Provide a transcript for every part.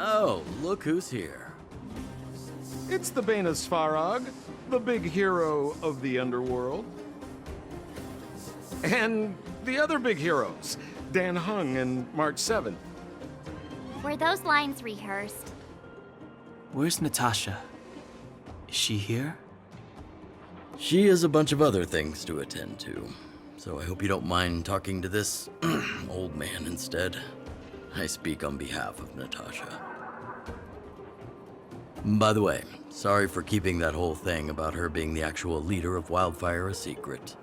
Oh, look who's here. It's the Bane of Svarog, the big hero of the underworld. And the other big heroes, Dan Hung and March 7th. Were those lines rehearsed? Where's Natasha? Is she here? She has a bunch of other things to attend to, so I hope you don't mind talking to this old man instead. I speak on behalf of Natasha. By the way, sorry for keeping that whole thing about her being the actual leader of Wildfire a secret.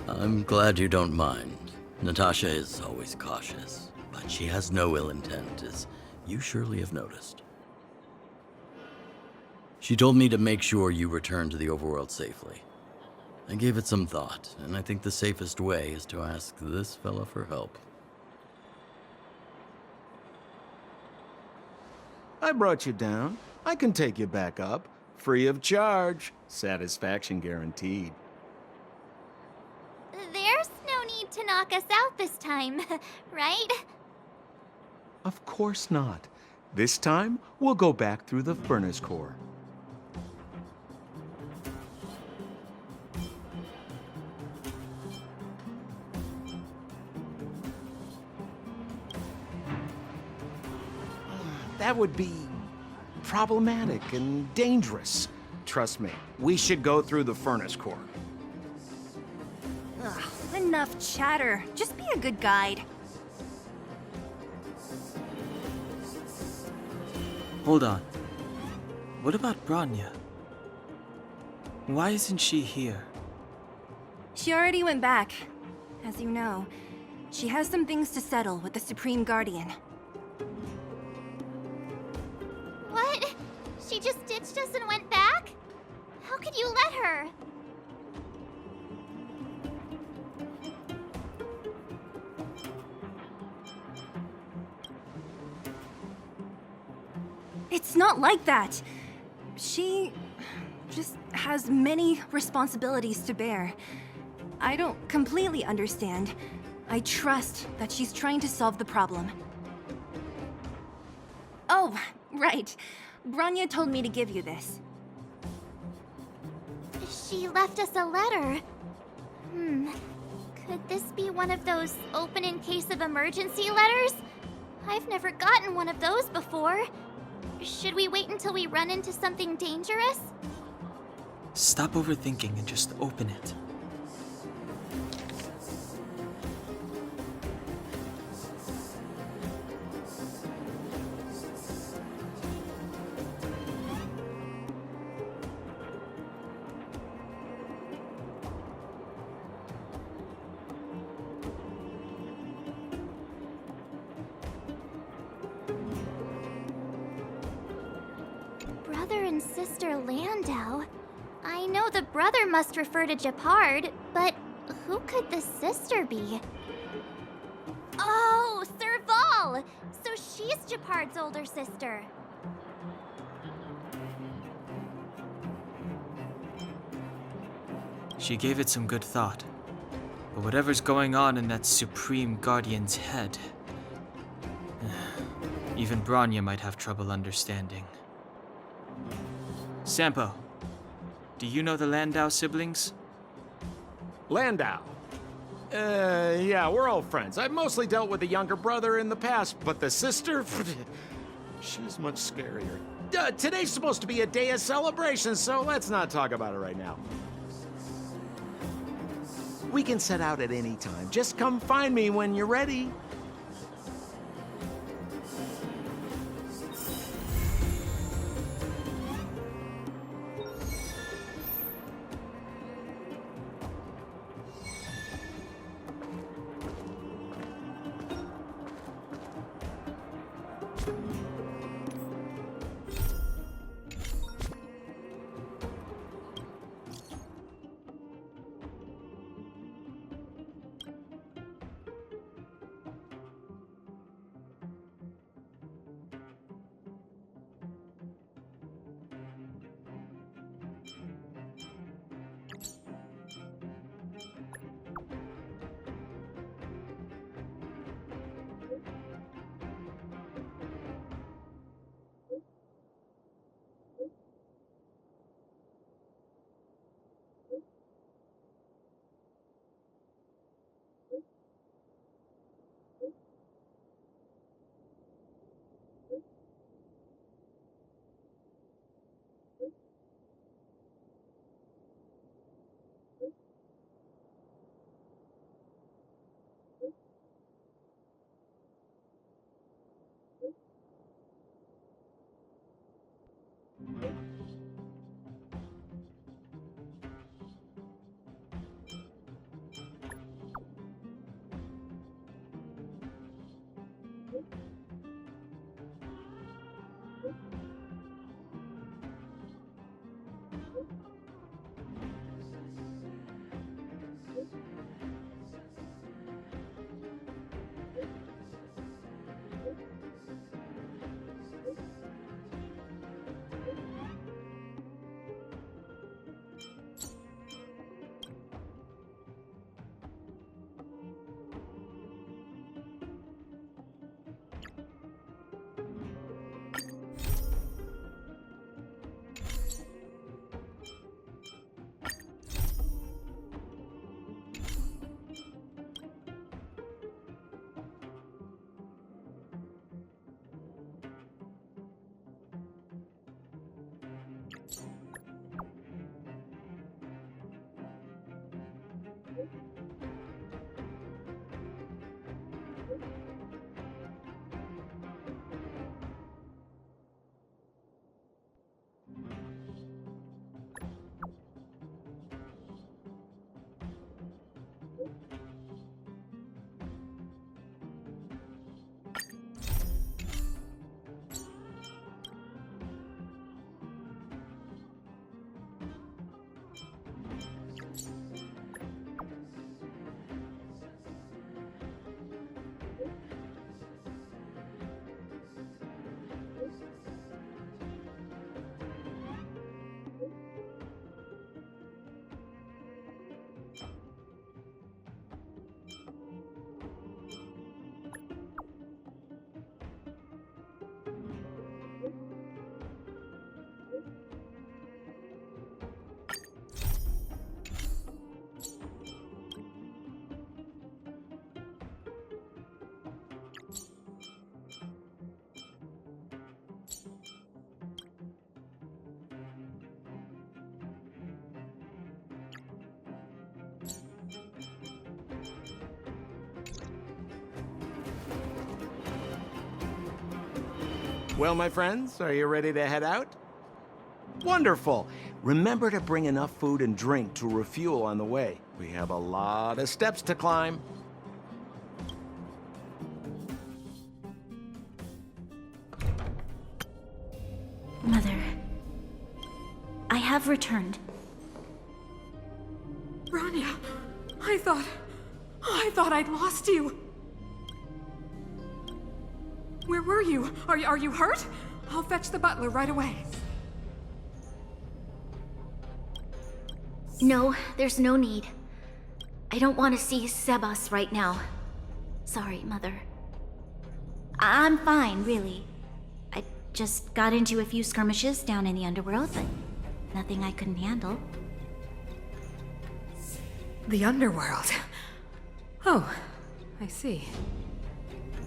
I'm glad you don't mind. Natasha is always cautious, but she has no ill intent, as you surely have noticed. She told me to make sure you return to the overworld safely. I gave it some thought, and I think the safest way is to ask this fella for help. I brought you down. I can take you back up. Free of charge. Satisfaction guaranteed. There's no need to knock us out this time, right? Of course not. This time, we'll go back through the furnace core. That would be problematic and dangerous. Trust me, we should go through the furnace core. Ugh, enough chatter. Just be a good guide. Hold on. What about Bronya? Why isn't she here? She already went back. As you know, she has some things to settle with the Supreme Guardian. What? She just ditched us and went back? How could you let her? It's not like that. She just has many responsibilities to bear. I don't completely understand. I trust that she's trying to solve the problem. Oh, right. Bronya told me to give you this. She left us a letter. Could this be one of those open in case of emergency letters? I've never gotten one of those before. Should we wait until we run into something dangerous? Stop overthinking and just open it. Brother and sister Landau. I know the brother must refer to Gepard, but who could the sister be? Oh, Serval! So she's Gepard's older sister. She gave it some good thought. But whatever's going on in that Supreme Guardian's head, even Bronya might have trouble understanding. Sampo, do you know the Landau siblings? Landau. Yeah, we're all friends. I've mostly dealt with the younger brother in the past, but the sister, she's much scarier. Today's supposed to be a day of celebration, so let's not talk about it right now. We can set out at any time. Just come find me when you're ready. Well, my friends, are you ready to head out? Wonderful. Remember to bring enough food and drink to refuel on the way. We have a lot of steps to climb. Mother, I have returned. Bronya, I thought I'd lost you. Where were you? Are you hurt? I'll fetch the butler right away. No, there's no need. I don't want to see Sebas right now. Sorry, Mother. I'm fine, really. I just got into a few skirmishes down in the underworld, but nothing I couldn't handle. The underworld. Oh, I see.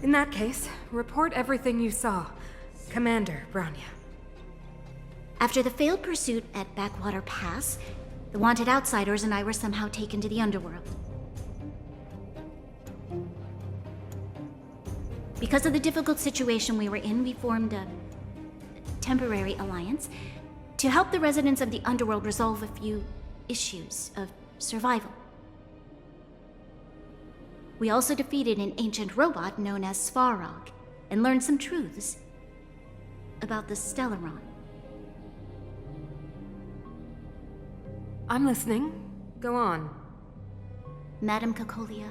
In that case, report everything you saw. Commander Bronya. After the failed pursuit at Backwater Pass, the wanted outsiders and I were somehow taken to the underworld. Because of the difficult situation we were in, we formed a temporary alliance to help the residents of the underworld resolve a few issues of survival. We also defeated an ancient robot known as Svarog and learned some truths about the Stellaron. I'm listening. Go on. Madam Cacolia,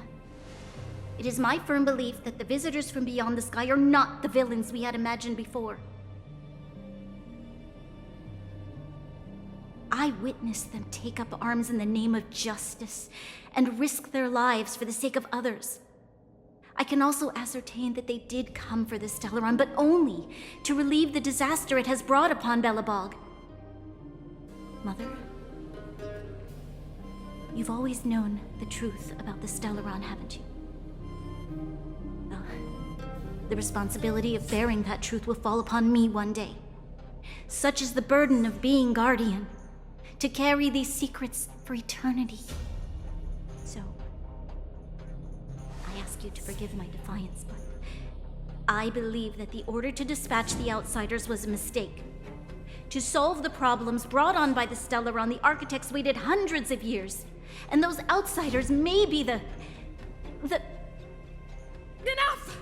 it is my firm belief that the visitors from beyond the sky are not the villains we had imagined before. I witnessed them take up arms in the name of justice and risk their lives for the sake of others. I can also ascertain that they did come for the Stellaron, but only to relieve the disaster it has brought upon Belobog. Mother, you've always known the truth about the Stellaron, haven't you? Well, the responsibility of bearing that truth will fall upon me one day. Such is the burden of being Guardian, to carry these secrets for eternity. So, I ask you to forgive my defiance, but I believe that the order to dispatch the outsiders was a mistake. To solve the problems brought on by the Stellaron, the architects waited hundreds of years. And those outsiders may be the... Enough!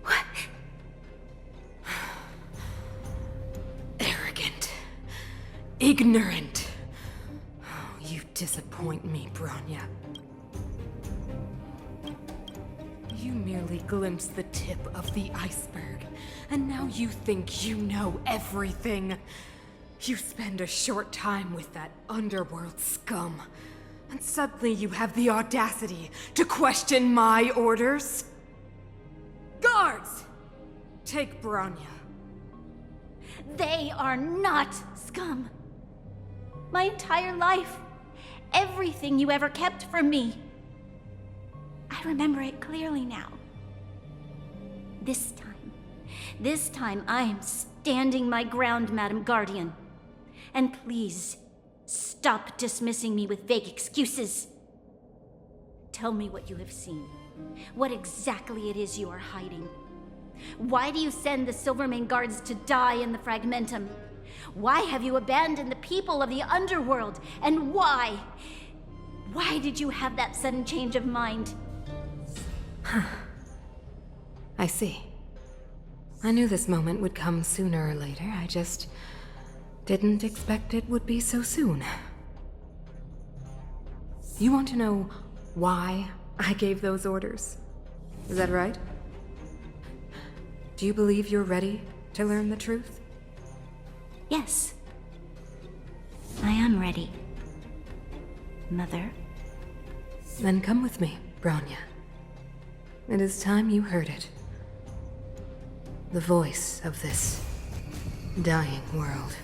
What? Arrogant. Ignorant. Oh, you disappoint me, Bronya. You merely glimpsed the tip of the iceberg, and now you think you know everything. You spend a short time with that underworld scum, and suddenly you have the audacity to question my orders? Guards! Take Bronya. They are not scum. My entire life, everything you ever kept from me. I remember it clearly now. This time I am standing my ground, Madam Guardian. And please, stop dismissing me with vague excuses. Tell me what you have seen. What exactly it is you are hiding. Why do you send the Silvermane guards to die in the Fragmentum? Why have you abandoned the people of the underworld? And why? Why did you have that sudden change of mind? I see. I knew this moment would come sooner or later. I just didn't expect it would be so soon. You want to know why I gave those orders? Is that right? Do you believe you're ready to learn the truth? Yes. I am ready. Mother? Then come with me, Bronya. It is time you heard it. The voice of this dying world.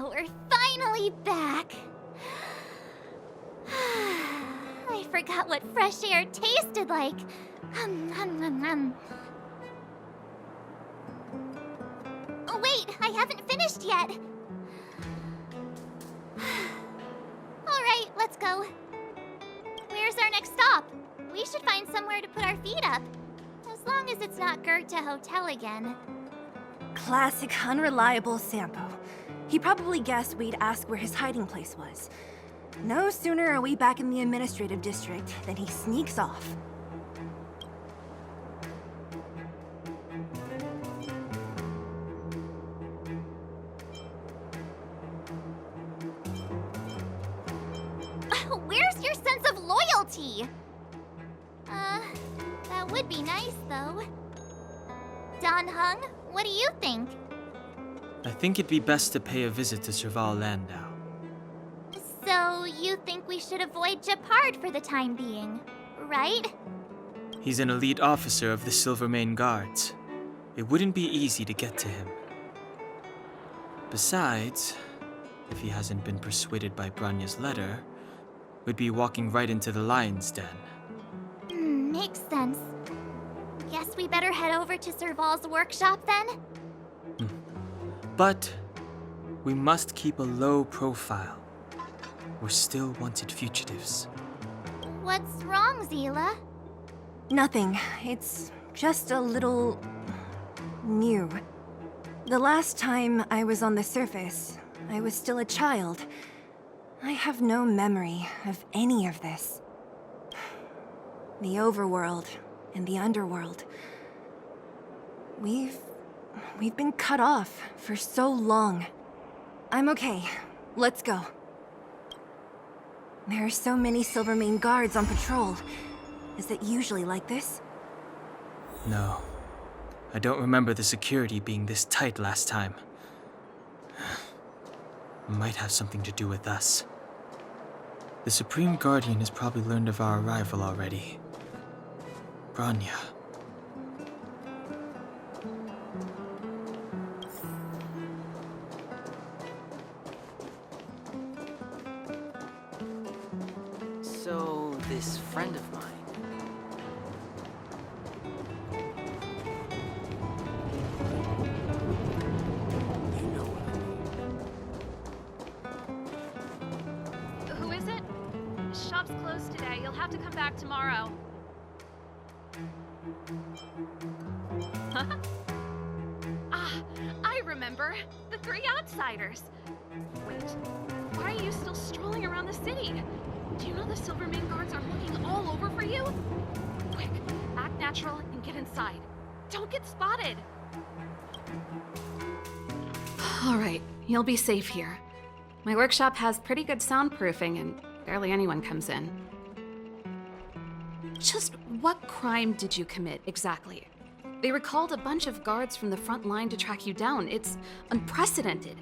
We're finally back. I forgot what fresh air tasted like. wait, I haven't finished yet. Alright, let's go. Where's our next stop? We should find somewhere to put our feet up. As long as it's not Goethe Hotel again. Classic unreliable Sampo. He probably guessed we'd ask where his hiding place was. No sooner are we back in the administrative district than he sneaks off. Where's your sense of loyalty? That would be nice, though. Don Hung, what do you think? I think it'd be best to pay a visit to SERVAL Landau. So, you think we should avoid Gepard for the time being, right? He's an elite officer of the Silvermane Guards. It wouldn't be easy to get to him. Besides, if he hasn't been persuaded by Branya's letter, we'd be walking right into the lion's den. Makes sense. Guess we better head over to Serval's workshop then? But we must keep a low profile. We're still wanted fugitives. What's wrong, Zila? Nothing. It's just a little... new. The last time I was on the surface, I was still a child. I have no memory of any of this. The overworld and the underworld. We've been cut off for so long. I'm okay. Let's go. There are so many Silvermane guards on patrol. Is it usually like this? No. I don't remember the security being this tight last time. Might have something to do with us. The Supreme Guardian has probably learned of our arrival already. Branya. So, this friend of mine. You know what I mean. Who is it? Shop's closed today. You'll have to come back tomorrow. I remember. The three outsiders. Wait, why are you still strolling around the city? Do you know the Silvermane guards are looking all over for you? Quick, act natural and get inside. Don't get spotted. All right, you'll be safe here. My workshop has pretty good soundproofing and barely anyone comes in. Just what crime did you commit exactly? They recalled a bunch of guards from the front line to track you down. It's unprecedented.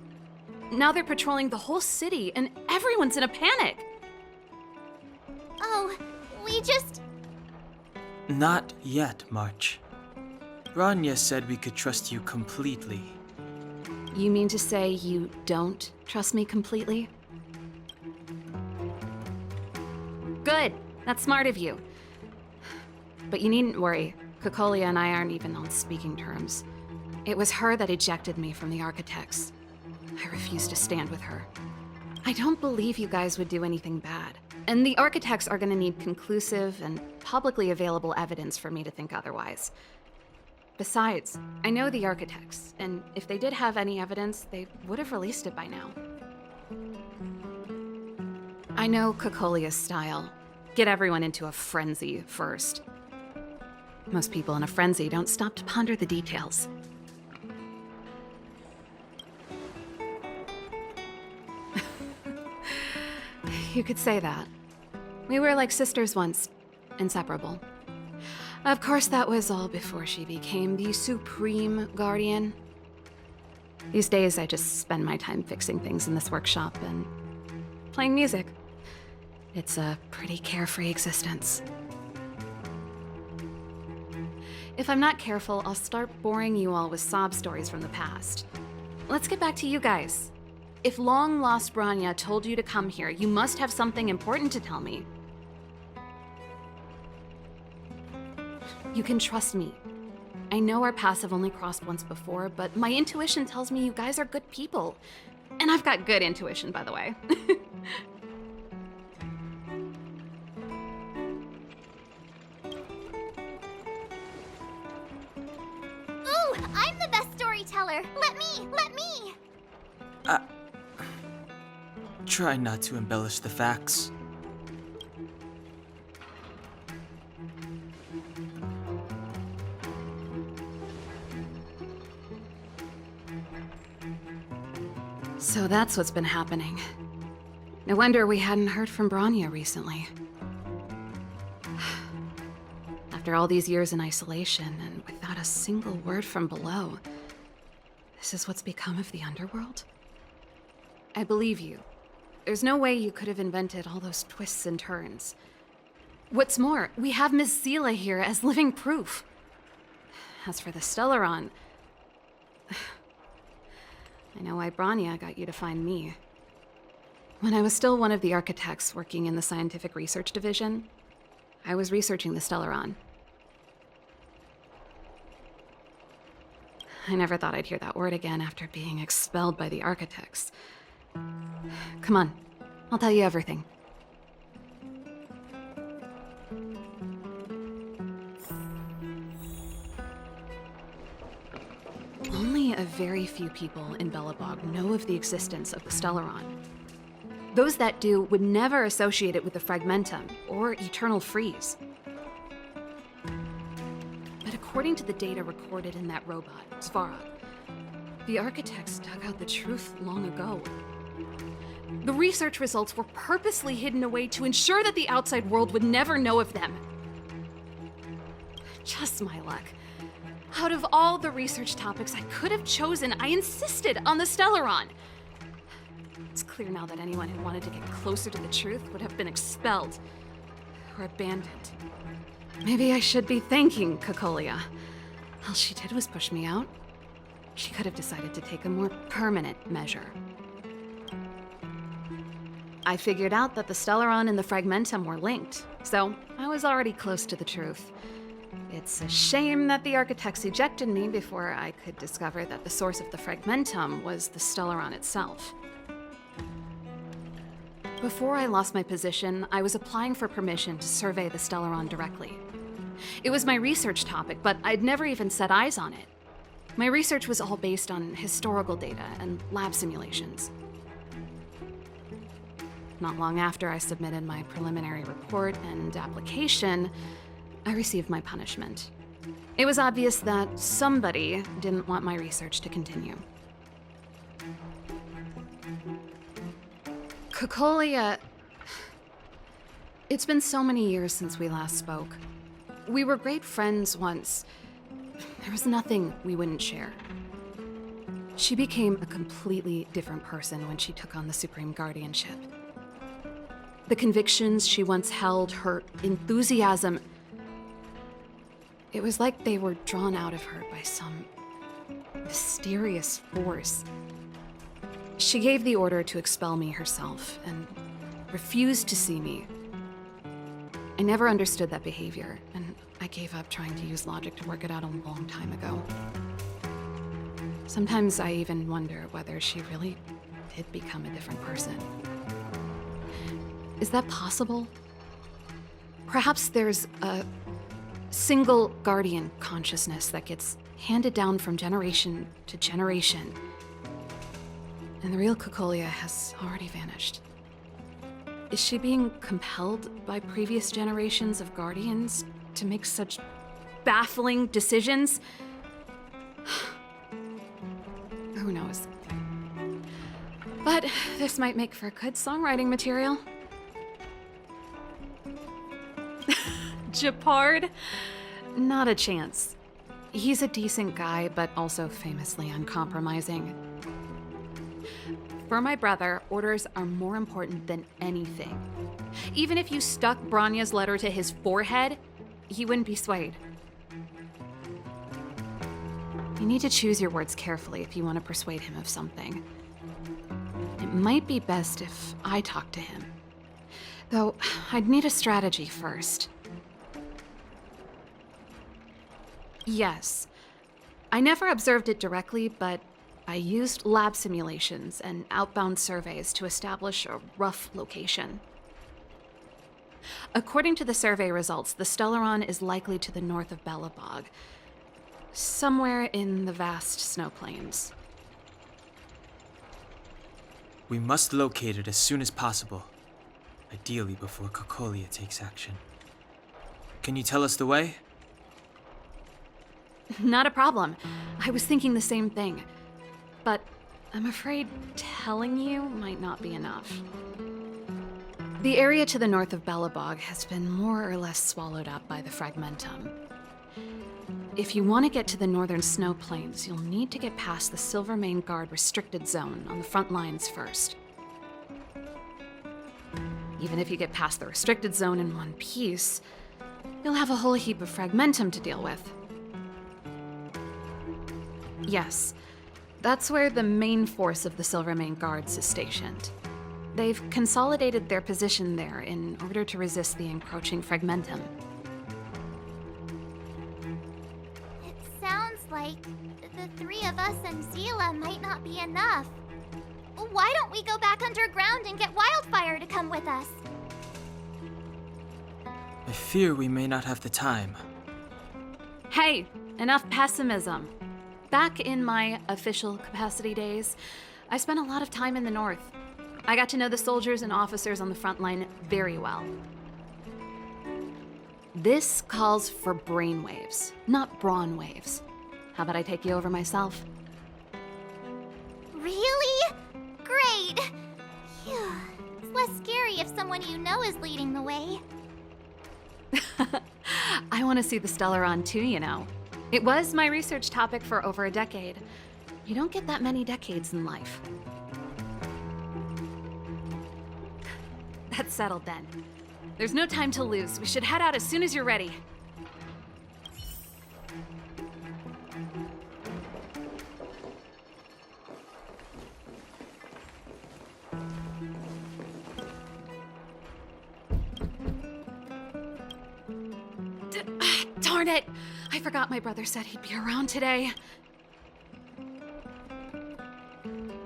Now they're patrolling the whole city and everyone's in a panic. Oh, we just... Not yet, March. Branya said we could trust you completely. You mean to say you don't trust me completely? Good. That's smart of you. But you needn't worry. Kokolia and I aren't even on speaking terms. It was her that ejected me from the Architects. I refuse to stand with her. I don't believe you guys would do anything bad. And the Architects are gonna need conclusive and publicly available evidence for me to think otherwise. Besides, I know the Architects, and if they did have any evidence, they would have released it by now. I know Kokolia's style. Get everyone into a frenzy first. Most people in a frenzy don't stop to ponder the details. You could say that. We were like sisters once, inseparable. Of course, that was all before she became the Supreme Guardian. These days, I just spend my time fixing things in this workshop and playing music. It's a pretty carefree existence. If I'm not careful, I'll start boring you all with sob stories from the past. Let's get back to you guys. If long-lost Branya told you to come here, you must have something important to tell me. You can trust me. I know our paths have only crossed once before, but my intuition tells me you guys are good people. And I've got good intuition, by the way. Ooh, I'm the best storyteller. Let me, let me. Try not to embellish the facts. So that's what's been happening. No wonder we hadn't heard from Bronya recently. After all these years in isolation and without a single word from below, this is what's become of the underworld? I believe you. There's no way you could have invented all those twists and turns. What's more, we have Miss Seela here as living proof. As for the Stellaron, I know why Bronya got you to find me. When I was still one of the architects working in the scientific research division, I was researching the Stellaron. I never thought I'd hear that word again after being expelled by the architects. Come on, I'll tell you everything. Only a very few people in Belobog know of the existence of the Stellaron. Those that do would never associate it with the Fragmentum or Eternal Freeze. But according to the data recorded in that robot, Svara, the architects dug out the truth long ago. The research results were purposely hidden away to ensure that the outside world would never know of them. Just my luck. Out of all the research topics I could have chosen, I insisted on the Stellaron. It's clear now that anyone who wanted to get closer to the truth would have been expelled or abandoned. Maybe I should be thanking Cocolia. All she did was push me out. She could have decided to take a more permanent measure. I figured out that the Stellaron and the Fragmentum were linked, so I was already close to the truth. It's a shame that the architects ejected me before I could discover that the source of the Fragmentum was the Stellaron itself. Before I lost my position, I was applying for permission to survey the Stellaron directly. It was my research topic, but I'd never even set eyes on it. My research was all based on historical data and lab simulations. Not long after I submitted my preliminary report and application, I received my punishment. It was obvious that somebody didn't want my research to continue. Cocolia... It's been so many years since we last spoke. We were great friends once. There was nothing we wouldn't share. She became a completely different person when she took on the Supreme Guardianship. The convictions she once held, her enthusiasm... It was like they were drawn out of her by some mysterious force. She gave the order to expel me herself and refused to see me. I never understood that behavior, and I gave up trying to use logic to work it out a long time ago. Sometimes I even wonder whether she really did become a different person. Is that possible? Perhaps there's a single guardian consciousness that gets handed down from generation to generation, and the real Cocolia has already vanished. Is she being compelled by previous generations of guardians to make such baffling decisions? Who knows? But this might make for good songwriting material. Japard? Not a chance. He's a decent guy, but also famously uncompromising. For my brother, orders are more important than anything. Even if you stuck Bronya's letter to his forehead, he wouldn't be swayed. You need to choose your words carefully if you want to persuade him of something. It might be best if I talk to him. Though, I'd need a strategy first. Yes, I never observed it directly, but I used lab simulations and outbound surveys to establish a rough location. According to the survey results, the Stellaron is likely to the north of Belobog, somewhere in the vast snow plains. We must locate it as soon as possible. Ideally before Cocolia takes action. Can you tell us the way? Not a problem. I was thinking the same thing. But I'm afraid telling you might not be enough. The area to the north of Belobog has been more or less swallowed up by the Fragmentum. If you want to get to the northern snow plains, you'll need to get past the Silvermane Guard restricted zone on the front lines first. Even if you get past the restricted zone in one piece, you'll have a whole heap of Fragmentum to deal with. Yes, that's where the main force of the Silvermane Guards is stationed. They've consolidated their position there in order to resist the encroaching Fragmentum. It sounds like the three of us and Zila might not be enough. Why don't we go back underground and get Wildfire to come with us? I fear we may not have the time. Hey, enough pessimism. Back in my official capacity days, I spent a lot of time in the north. I got to know the soldiers and officers on the front line very well. This calls for brainwaves, not brawn waves. How about I take you over myself? Really? Great! Phew. It's less scary if someone you know is leading the way. I want to see the Stellaron too, you know. It was my research topic for over a decade. You don't get that many decades in life. That's settled then. There's no time to lose. We should head out as soon as you're ready. Darn it! I forgot my brother said he'd be around today.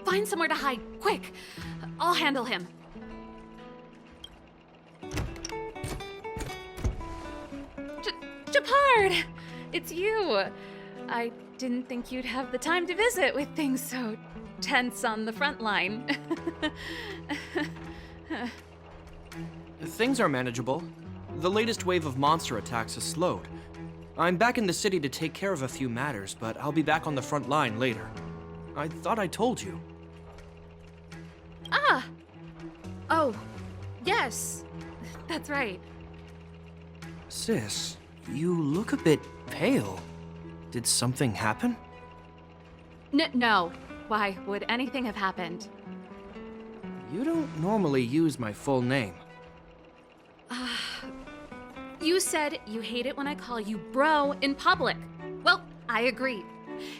Find somewhere to hide, quick! I'll handle him. Japard! It's you! I didn't think you'd have the time to visit with things so tense on the front line. Things are manageable. The latest wave of monster attacks has slowed. I'm back in the city to take care of a few matters, but I'll be back on the front line later. I thought I told you. Ah! Oh, yes. That's right. Sis, you look a bit pale. Did something happen? No. Why would anything have happened? You don't normally use my full name. You said you hate it when I call you bro in public. Well, I agree.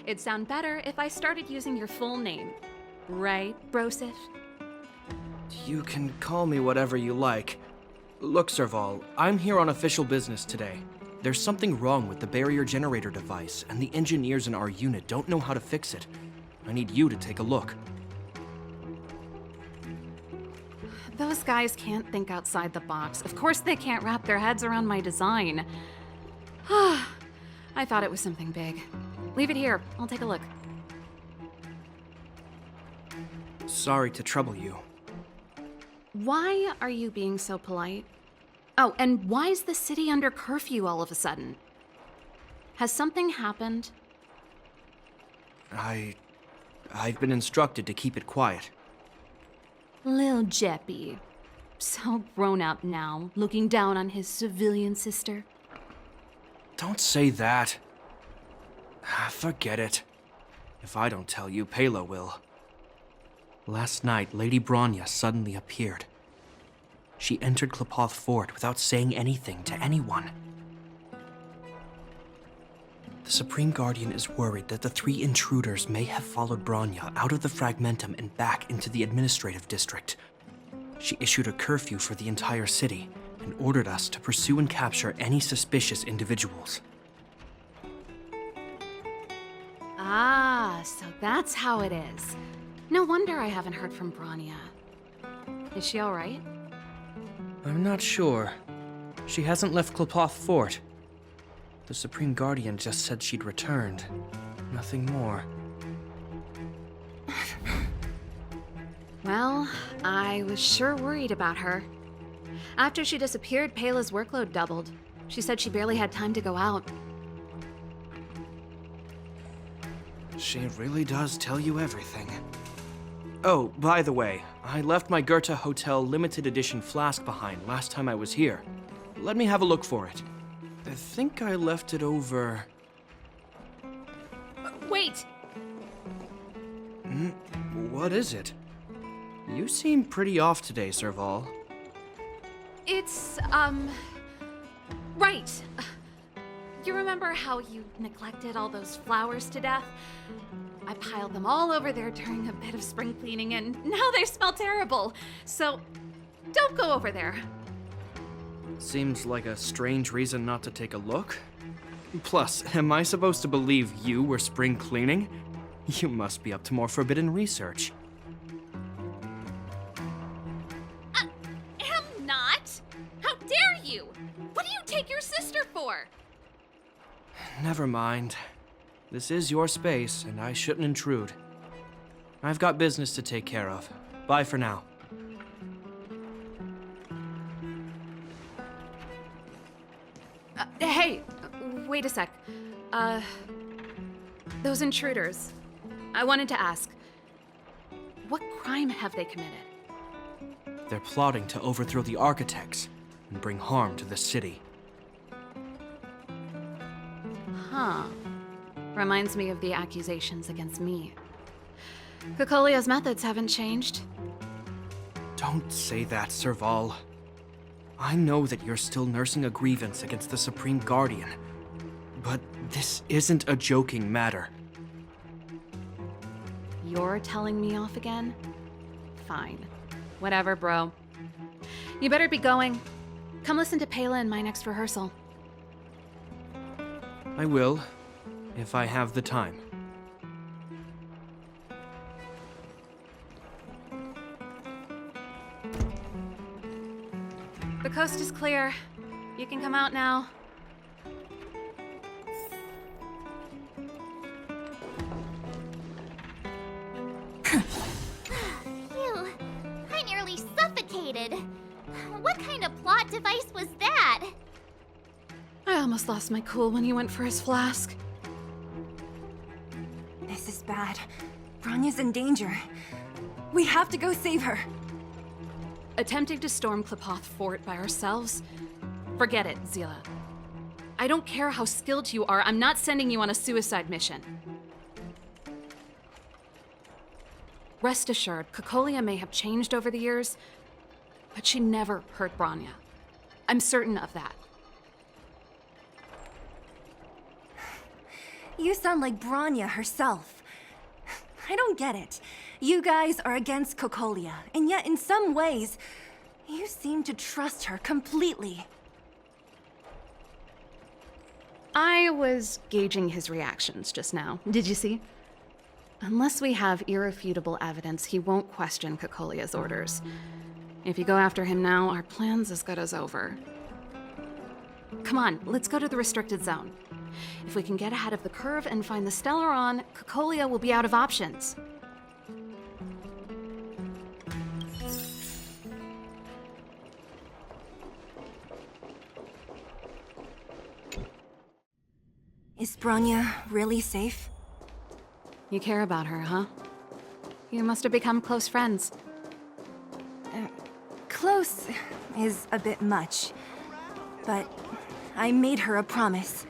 It'd sound better if I started using your full name. Right, Brosif? You can call me whatever you like. Look, Serval, I'm here on official business today. There's something wrong with the barrier generator device, and the engineers in our unit don't know how to fix it. I need you to take a look. Those guys can't think outside the box. Of course they can't wrap their heads around my design. I thought it was something big. Leave it here. I'll take a look. Sorry to trouble you. Why are you being so polite? Oh, and why is the city under curfew all of a sudden? Has something happened? I've been instructed to keep it quiet. Lil Jeppy. So grown up now, looking down on his civilian sister. Don't say that. Forget it. If I don't tell you, Pela will. Last night, Lady Bronya suddenly appeared. She entered Klapoth Fort without saying anything to anyone. The Supreme Guardian is worried that the three intruders may have followed Bronya out of the Fragmentum and back into the administrative district. She issued a curfew for the entire city and ordered us to pursue and capture any suspicious individuals. Ah, so that's how it is. No wonder I haven't heard from Bronya. Is she alright? I'm not sure. She hasn't left Klopoth Fort. The Supreme Guardian just said she'd returned. Nothing more. Well, I was sure worried about her. After she disappeared, Payla's workload doubled. She said she barely had time to go out. She really does tell you everything. Oh, by the way, I left my Goethe Hotel limited edition flask behind last time I was here. Let me have a look for it. I think I left it over... Wait! What is it? You seem pretty off today, Serval. It's, right. You remember how you neglected all those flowers to death? I piled them all over there during a bit of spring cleaning, and now they smell terrible. So, don't go over there. Seems like a strange reason not to take a look. Plus, am I supposed to believe you were spring cleaning? You must be up to more forbidden research. Am not! How dare you! What do you take your sister for? Never mind. This is your space, and I shouldn't intrude. I've got business to take care of. Bye for now. Hey, wait a sec. Those intruders. I wanted to ask, what crime have they committed? They're plotting to overthrow the architects and bring harm to the city. Huh. Reminds me of the accusations against me. Kokolia's methods haven't changed. Don't say that, Serval. I know that you're still nursing a grievance against the Supreme Guardian, but this isn't a joking matter. You're telling me off again? Fine. Whatever, bro. You better be going. Come listen to Payla in my next rehearsal. I will, if I have the time. The coast is clear. You can come out now. Phew, I nearly suffocated. What kind of plot device was that? I almost lost my cool when he went for his flask. This is bad. Bronya's in danger. We have to go save her. Attempting to storm Klopoth Fort by ourselves? Forget it, Zila. I don't care how skilled you are, I'm not sending you on a suicide mission. Rest assured, Kokolia may have changed over the years, but she never hurt Bronya. I'm certain of that. You sound like Bronya herself. I don't get it. You guys are against Kokolia, and yet in some ways, you seem to trust her completely. I was gauging his reactions just now. Did you see? Unless we have irrefutable evidence, he won't question Kokolia's orders. If you go after him now, our plan's as good as over. Come on, let's go to the restricted zone. If we can get ahead of the curve and find the Stellaron, Kokolia will be out of options. Is Bronya really safe? You care about her, huh? You must have become close friends. Close is a bit much, but I made her a promise.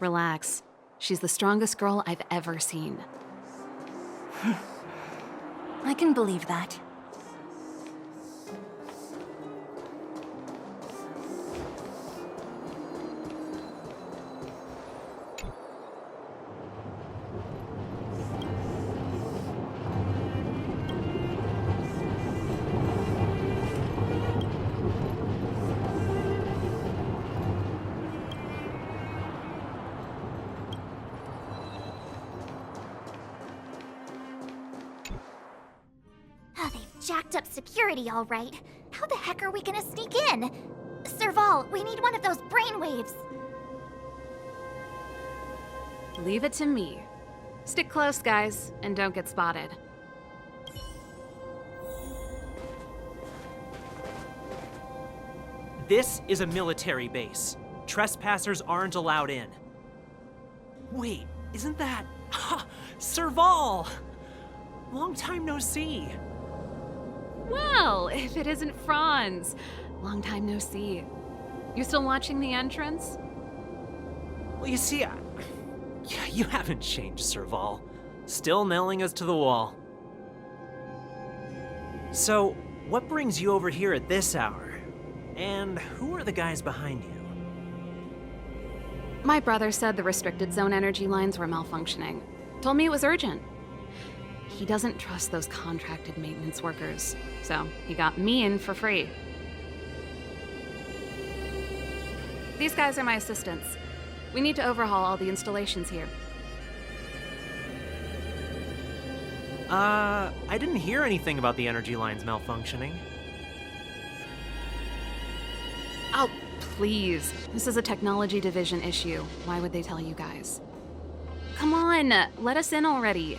Relax. She's the strongest girl I've ever seen. I can believe that. jacked up security, all right. How the heck are we gonna sneak in? Serval, we need one of those brainwaves. Leave it to me. Stick close, guys, and don't get spotted. This is a military base. Trespassers aren't allowed in. Wait, isn't that... Serval! Long time no see. Well, if it isn't Franz. Long time no see. You still watching the entrance? Well, you see, you haven't changed, Serval. Still nailing us to the wall. So, what brings you over here at this hour? And who are the guys behind you? My brother said the restricted zone energy lines were malfunctioning. Told me it was urgent. He doesn't trust those contracted maintenance workers, so he got me in for free. These guys are my assistants. We need to overhaul all the installations here. I didn't hear anything about the energy lines malfunctioning. Oh, please. This is a technology division issue. Why would they tell you guys? Come on, let us in already.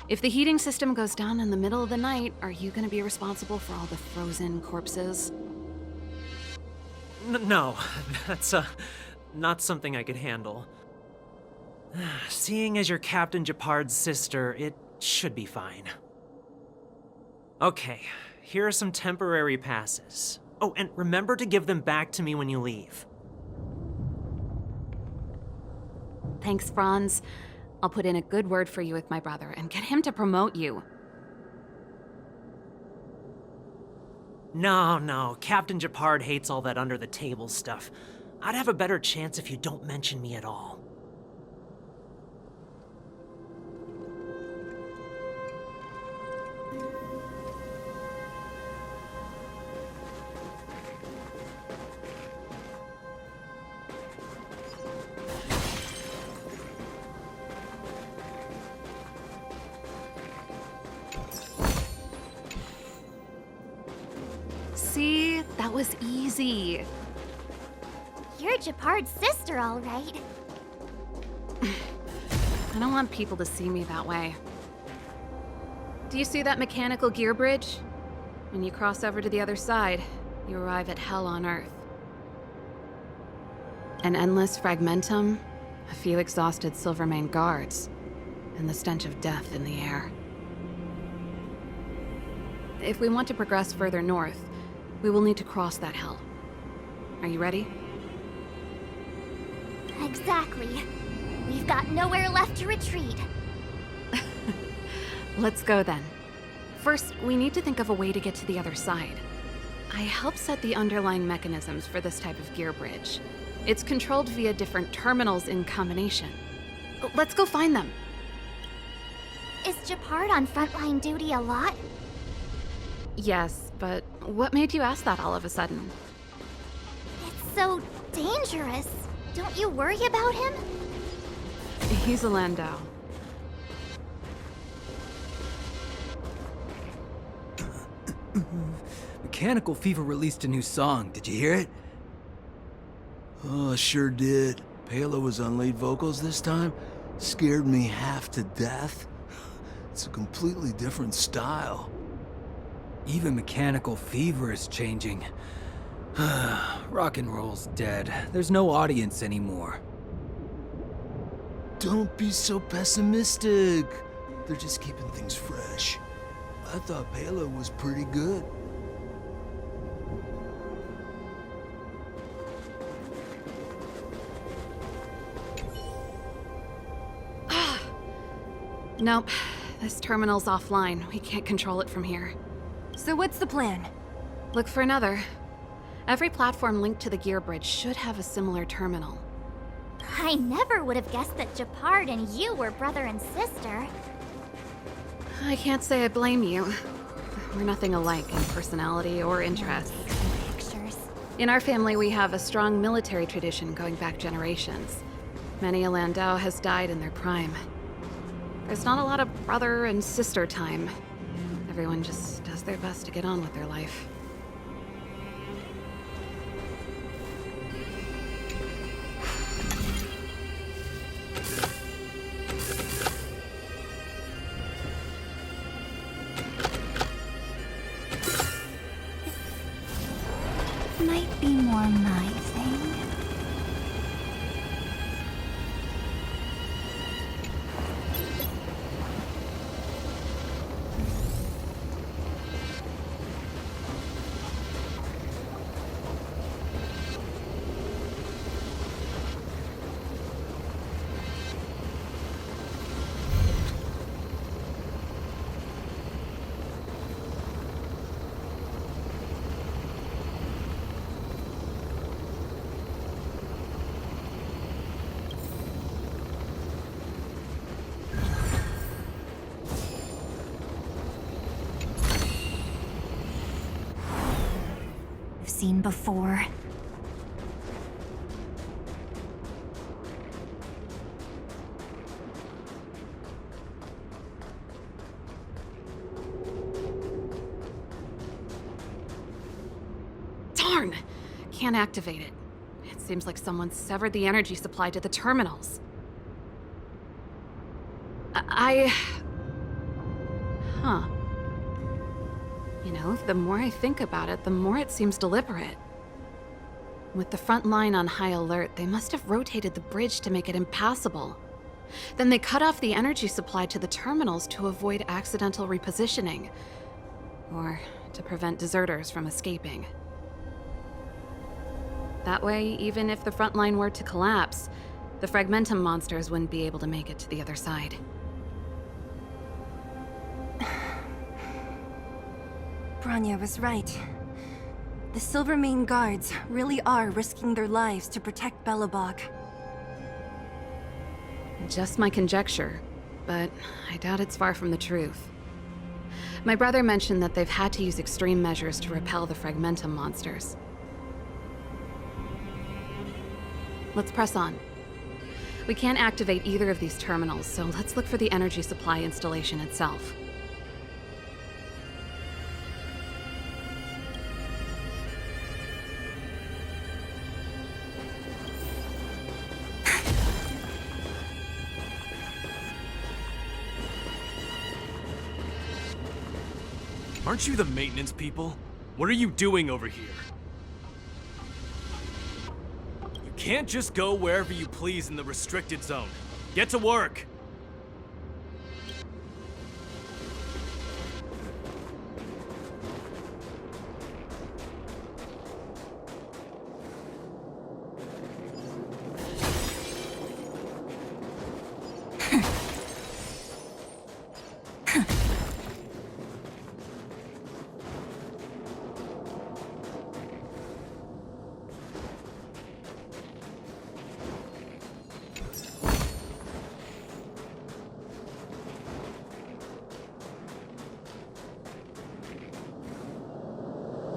If the heating system goes down in the middle of the night, are you gonna be responsible for all the frozen corpses? No, that's, not something I could handle. Seeing as you're Captain Japard's sister, it should be fine. Okay, here are some temporary passes. Oh, and remember to give them back to me when you leave. Thanks, Franz. I'll put in a good word for you with my brother and get him to promote you. No, Captain Japard hates all that under-the-table stuff. I'd have a better chance if you don't mention me at all. See? That was easy. You're Japard's sister, all right. I don't want people to see me that way. Do you see that mechanical gear bridge? When you cross over to the other side, you arrive at Hell on Earth. An endless fragmentum, a few exhausted Silvermane guards, and the stench of death in the air. If we want to progress further north, we will need to cross that hell. Are you ready? Exactly. We've got nowhere left to retreat. Let's go then. First, we need to think of a way to get to the other side. I helped set the underlying mechanisms for this type of gear bridge. It's controlled via different terminals in combination. Let's go find them. Is Japard on frontline duty a lot? Yes, but what made you ask that all of a sudden? It's so dangerous. Don't you worry about him? He's a Landau. Mechanical Fever released a new song. Did you hear it? Oh, sure did. Palo was on lead vocals this time. Scared me half to death. It's a completely different style. Even Mechanical Fever is changing. Rock and roll's dead. There's no audience anymore. Don't be so pessimistic. They're just keeping things fresh. I thought Palo was pretty good. Nope. This terminal's offline. We can't control it from here. So what's the plan? Look for another. Every platform linked to the gear bridge should have a similar terminal. I never would have guessed that Japard and you were brother and sister. I can't say I blame you. We're nothing alike in personality or interests. Pictures. In our family, we have a strong military tradition going back generations. Many a Landau has died in their prime. There's not a lot of brother and sister time. everyone just does their best to get on with their life. Might be more my thing. Seen before. Darn! Can't activate it. It seems like someone severed the energy supply to the terminals. Huh. You know, the more I think about it, the more it seems deliberate. With the front line on high alert, they must have rotated the bridge to make it impassable. Then they cut off the energy supply to the terminals to avoid accidental repositioning. Or to prevent deserters from escaping. That way, even if the front line were to collapse, the Fragmentum monsters wouldn't be able to make it to the other side. Bronya was right. The Silvermane guards really are risking their lives to protect Belobog. Just my conjecture, but I doubt it's far from the truth. My brother mentioned that they've had to use extreme measures to repel the Fragmentum monsters. Let's press on. We can't activate either of these terminals, so let's look for the energy supply installation itself. Aren't you the maintenance people? What are you doing over here? You can't just go wherever you please in the restricted zone. Get to work!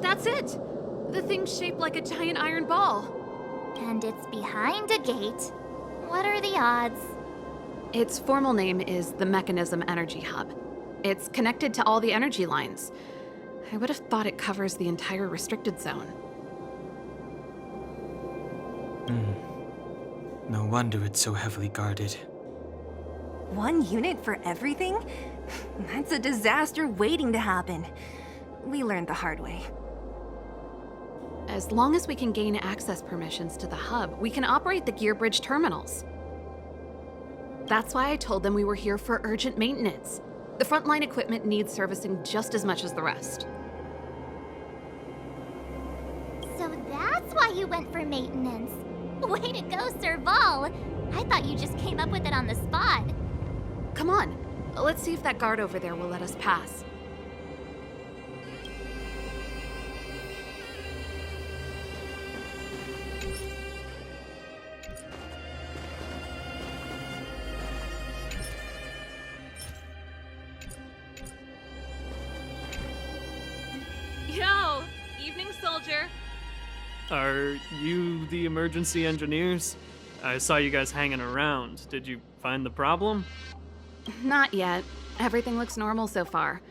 That's it! The thing's shaped like a giant iron ball. And it's behind a gate. What are the odds? Its formal name is the Mechanism Energy Hub. It's connected to all the energy lines. I would have thought it covers the entire restricted zone. No wonder it's so heavily guarded. One unit for everything? That's a disaster waiting to happen. We learned the hard way. As long as we can gain access permissions to the hub, we can operate the gear bridge terminals. That's why I told them we were here for urgent maintenance. The frontline equipment needs servicing just as much as the rest. So that's why you went for maintenance. Way to go, SERVAL! I thought you just came up with it on the spot. Come on, let's see if that guard over there will let us pass. Yo! Evening, soldier. Are you the emergency engineers? I saw you guys hanging around. Did you find the problem? Not yet. Everything looks normal so far.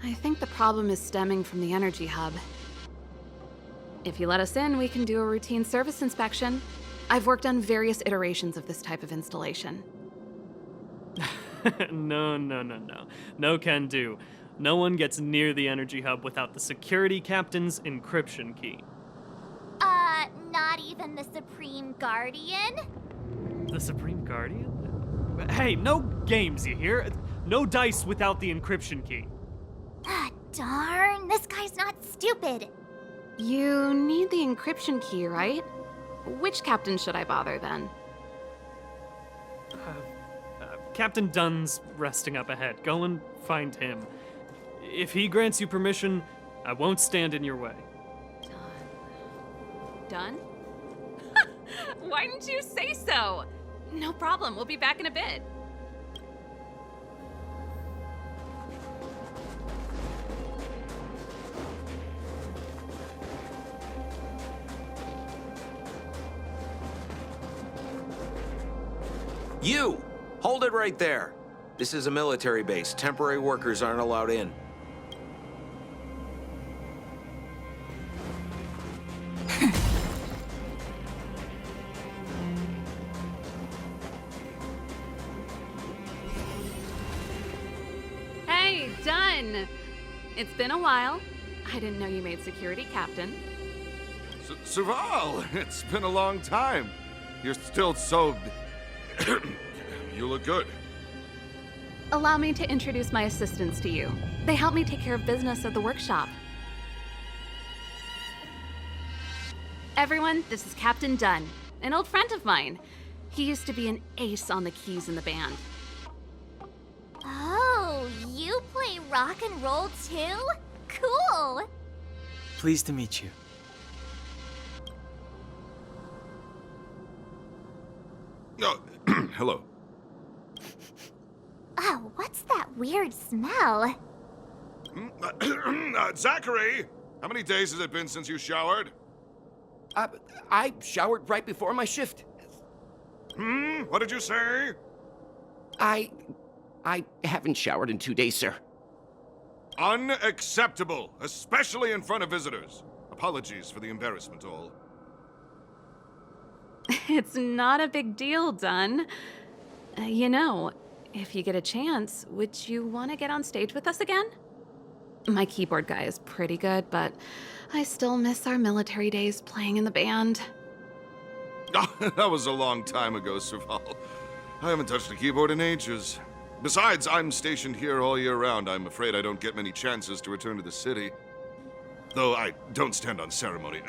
I think the problem is stemming from the energy hub. If you let us in, we can do a routine service inspection. I've worked on various iterations of this type of installation. No. No can do. No one gets near the energy hub without the security captain's encryption key. Not even the Supreme Guardian? The Supreme Guardian? Hey, no games, you hear? No dice without the encryption key. Ah, darn, this guy's not stupid. You need the encryption key, right? Which captain should I bother then? Captain Dunn's resting up ahead. Go and find him. If he grants you permission, I won't stand in your way. Done? Why didn't you say so? No problem, we'll be back in a bit. You! Hold it right there. This is a military base. Temporary workers aren't allowed in. Hey, Dunn! It's been a while. I didn't know you made security captain. Serval, it's been a long time. You're still so... You look good. Allow me to introduce my assistants to you. They help me take care of business at the workshop. Everyone, this is Captain Dunn, an old friend of mine. He used to be an ace on the keys in the band. Oh, you play rock and roll too? Cool! Pleased to meet you. Oh, hello. Oh, what's that weird smell? Zachary! How many days has it been since you showered? I showered right before my shift. What did you say? I haven't showered in 2 days, sir. Unacceptable, especially in front of visitors. Apologies for the embarrassment, all. It's not a big deal, Dunn. You know, if you get a chance, would you want to get on stage with us again? My keyboard guy is pretty good, but I still miss our military days playing in the band. That was a long time ago, Serval. I haven't touched a keyboard in ages. Besides, I'm stationed here all year round. I'm afraid I don't get many chances to return to the city. Though I don't stand on ceremony.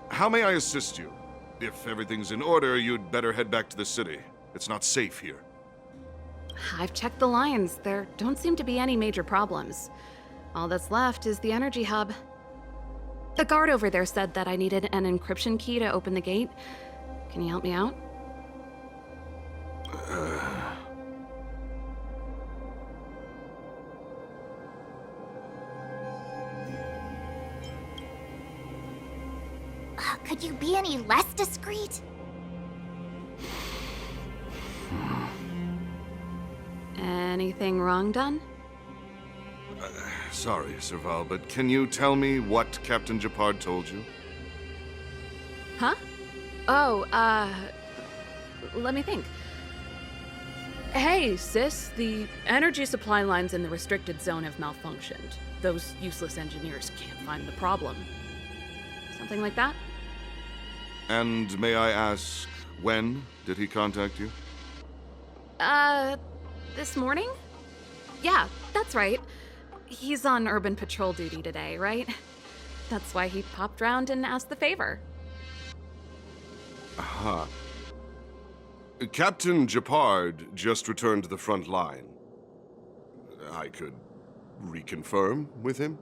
How may I assist you? If everything's in order, you'd better head back to the city. It's not safe here. I've checked the lines. There don't seem to be any major problems. All that's left is the energy hub. The guard over there said that I needed an encryption key to open the gate. Can you help me out? Could you be any less discreet? Anything wrong, Dunn? Sorry, Serval, but can you tell me what Captain Japard told you? Huh? Oh, let me think. Hey, sis, the energy supply lines in the restricted zone have malfunctioned. Those useless engineers can't find the problem. Something like that? And may I ask, when did he contact you? This morning? Yeah, that's right. He's on urban patrol duty today, right? That's why he popped round and asked the favor. Aha. Captain Japard just returned to the front line. I could reconfirm with him?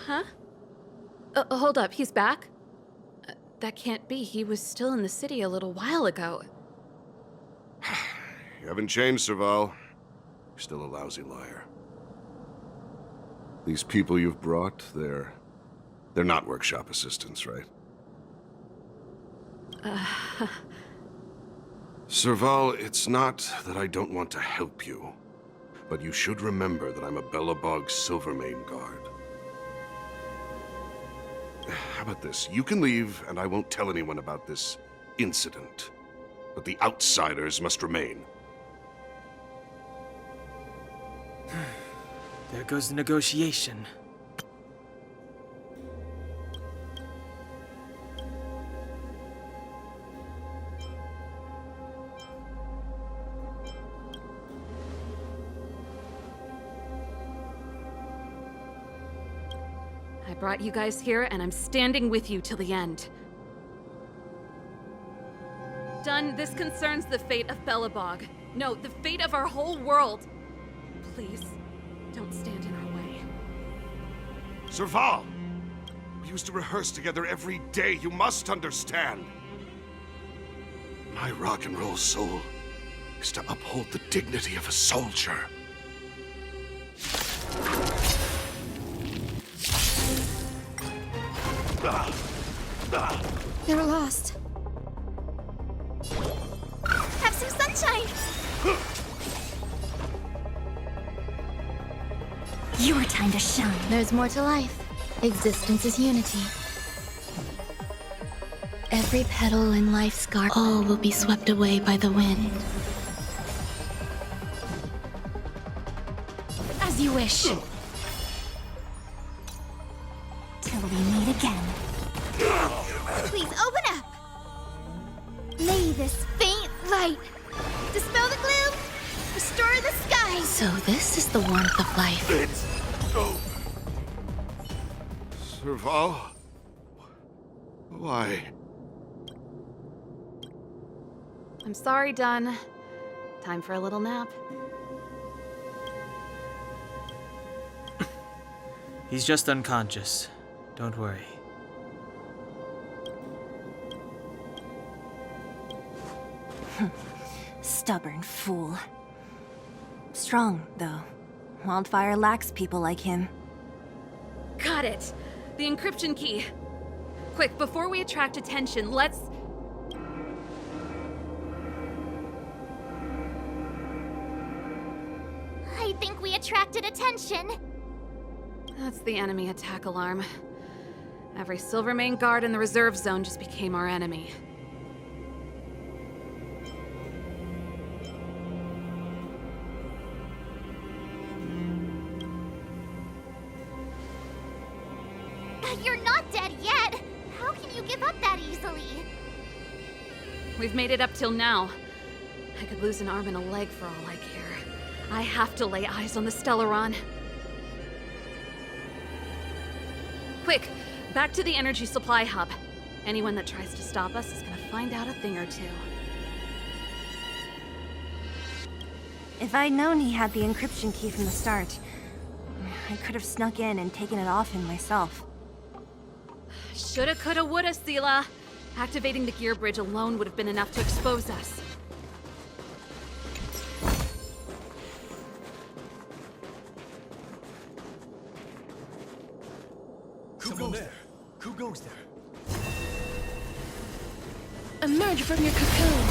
Huh? Hold up, he's back? That can't be. He was still in the city a little while ago. You haven't changed, Serval. You're still a lousy liar. These people you've brought, they're not workshop assistants, right? Serval, it's not that I don't want to help you. but you should remember that I'm a Belobog Silvermane guard. How about this? You can leave, and I won't tell anyone about this incident. But the outsiders must remain. There goes the negotiation. I brought you guys here, and I'm standing with you till the end. Done. This concerns the fate of Belobog. No, the fate of our whole world. Please, don't stand in our way. Serval! We used to rehearse together every day, you must understand. My rock and roll soul is to uphold the dignity of a soldier. They were lost. Have some sunshine! Your time to shine. There's more to life. Existence is unity. Every petal in life's garden, all will be swept away by the wind. As you wish. Till we meet again. Please open up! May this faint light dispel the gloom, restore the sky! So this is the warmth of life. Serval? Why? I'm sorry, Dun. Time for a little nap. He's just unconscious. Don't worry. Stubborn fool. Strong, though. Wildfire lacks people like him. Got it! The encryption key. Quick, before we attract attention, let's... I think we attracted attention. That's the enemy attack alarm. Every Silvermane guard in the reserve zone just became our enemy. You're not dead yet! How can you give up that easily? We've made it up till now. I could lose an arm and a leg for all I care. I have to lay eyes on the Stellaron. Quick, back to the energy supply hub. Anyone that tries to stop us is gonna find out a thing or two. If I'd known he had the encryption key from the start, I could have snuck in and taken it off him myself. Shoulda, coulda, woulda, Sela. Activating the gear bridge alone would have been enough to expose us. Who goes there? Who goes there? Emerge from your cocoon.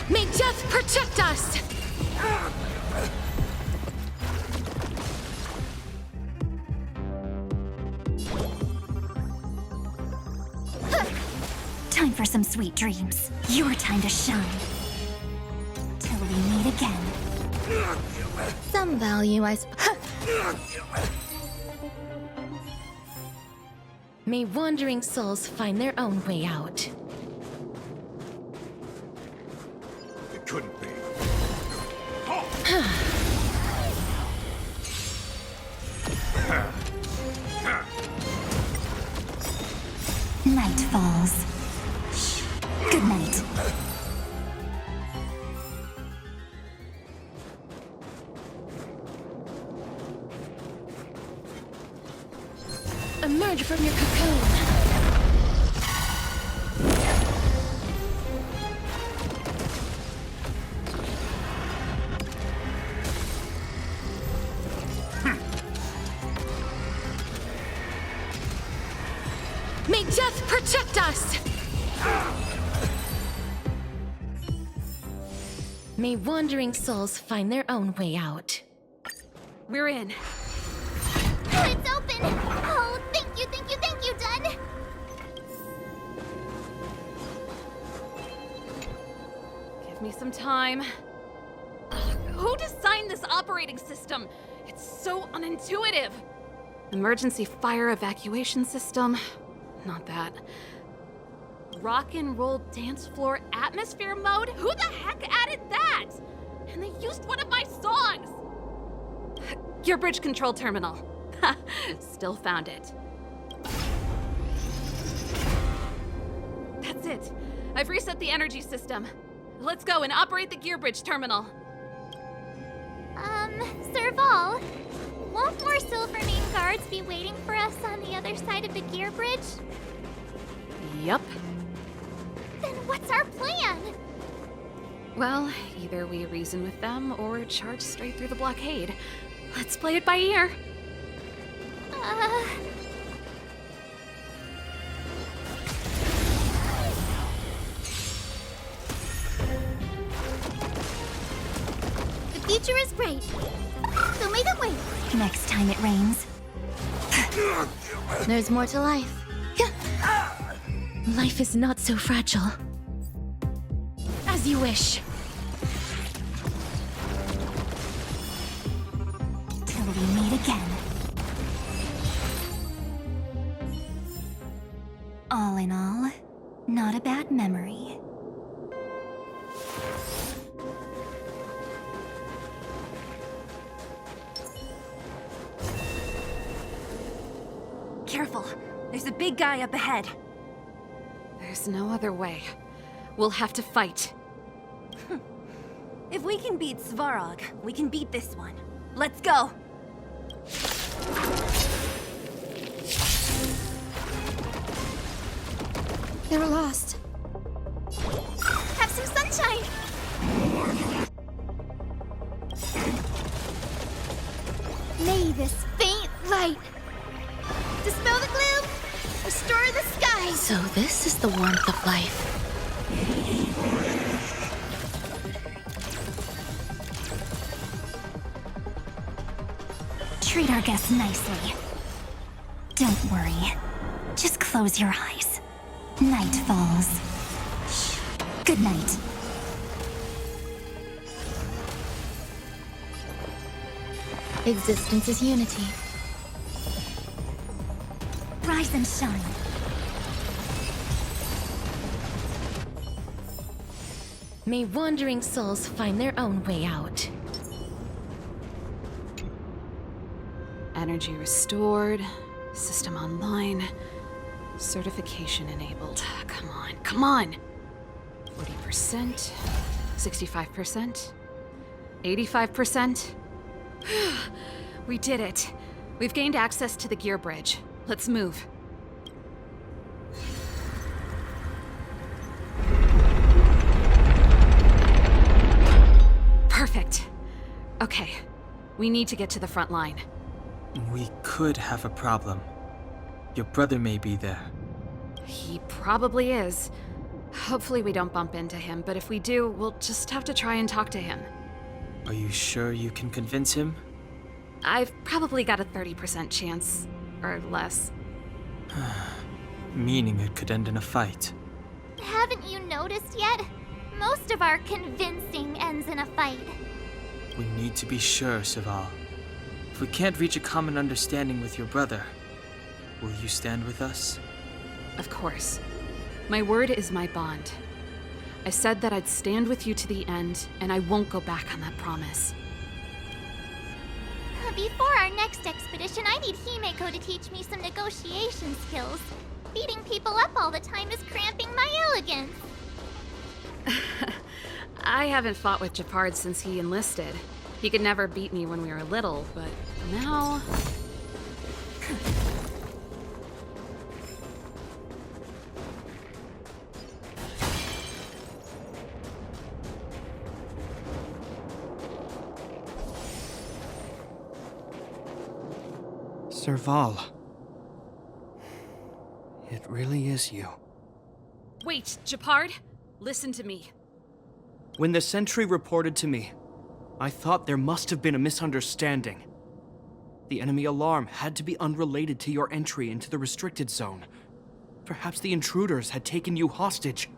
May death protect us! Time for some sweet dreams. Your time to shine. Till we meet again. Some value, I May wandering souls find their own way out. It couldn't be. Night falls. Good night. Emerge from your cocoon. Death protect us! May wandering souls find their own way out. We're in. Oh, it's open! Oh, thank you, Dun! Give me some time. Who designed this operating system? It's so unintuitive. Emergency fire evacuation system? Not that. Rock and roll dance floor atmosphere mode? Who the heck added that? And they used one of my songs! Gear bridge control terminal. Still found it. That's it. I've reset the energy system. Let's go and operate the gear bridge terminal. Serval, won't more Silvermane guards be waiting for us on the other side of the gear bridge? Yup. Then what's our plan? Well, either we reason with them or charge straight through the blockade. Let's play it by ear. The future is bright. So may the way. Next time it rains. There's more to life. Life is not so fragile. As you wish. Till we meet again. All in all, not a bad memory. Careful. There's a big guy up ahead. There's no other way. We'll have to fight. If we can beat Svarog, we can beat this one. Let's go! They're lost. Have some sunshine! May this faint light dispel the gloom, restore the sky! So this is the warmth of life. Treat our guests nicely. Don't worry. Just close your eyes. Night falls. Shh. Good night. Existence is unity. Rise and shine. May wandering souls find their own way out. Energy restored, system online, certification enabled. Come on, come on! 40%, 65%, 85%. We did it. We've gained access to the gear bridge. Let's move. Perfect. Okay, we need to get to the front line. We could have a problem. Your brother may be there. He probably is. Hopefully we don't bump into him, but if we do, we'll just have to try and talk to him. Are you sure you can convince him? I've probably got a 30% chance, or less. Meaning it could end in a fight. Haven't you noticed yet? Most of our convincing ends in a fight. We need to be sure, SERVAL. If we can't reach a common understanding with your brother, will you stand with us? Of course. My word is my bond. I said that I'd stand with you to the end, and I won't go back on that promise. Before our next expedition, I need Himeko to teach me some negotiation skills. Beating people up all the time is cramping my elegance. I haven't fought with Japard since he enlisted. He could never beat me when we were little, but now... SERVAL. It really is you. Wait, Japard, listen to me. When the sentry reported to me, I thought there must have been a misunderstanding. The enemy alarm had to be unrelated to your entry into the restricted zone. Perhaps the intruders had taken you hostage.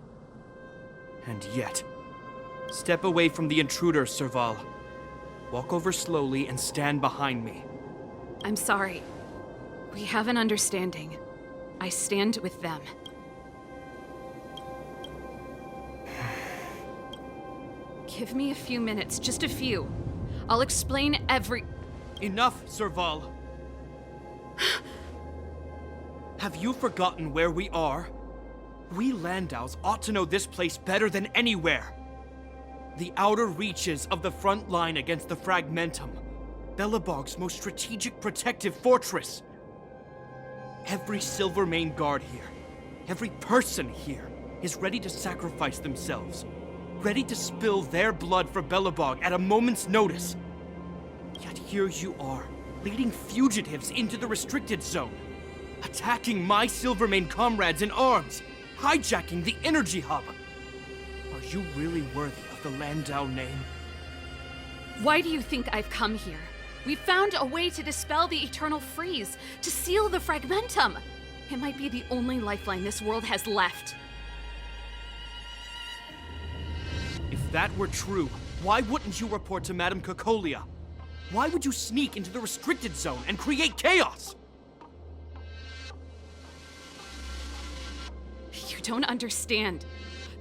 And yet, step away from the intruders, SERVAL. Walk over slowly and stand behind me. I'm sorry. We have an understanding. I stand with them. Give me a few minutes, just a few. I'll explain every... Enough, SERVAL! Have you forgotten where we are? We Landaus ought to know this place better than anywhere. The outer reaches of the front line against the Fragmentum. Belobog's most strategic protective fortress. Every Silvermane guard here, every person here, is ready to sacrifice themselves. Ready to spill their blood for Belobog at a moment's notice. Yet here you are, leading fugitives into the restricted zone. Attacking my Silvermane comrades in arms. Hijacking the energy hub. Are you really worthy of the Landau name? Why do you think I've come here? We found a way to dispel the eternal freeze, to seal the Fragmentum. It might be the only lifeline this world has left. If that were true, why wouldn't you report to Madame Cocolia? Why would you sneak into the restricted zone and create chaos? You don't understand.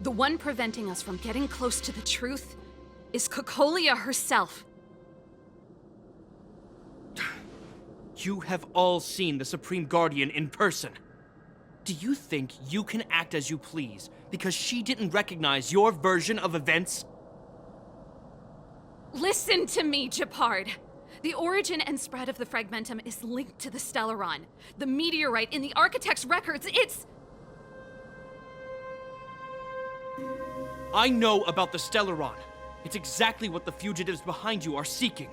The one preventing us from getting close to the truth is Cocolia herself. You have all seen the Supreme Guardian in person. Do you think you can act as you please because she didn't recognize your version of events? Listen to me, Japard. The origin and spread of the Fragmentum is linked to the Stellaron. The meteorite in the Architect's records, it's... I know about the Stellaron. It's exactly what the fugitives behind you are seeking.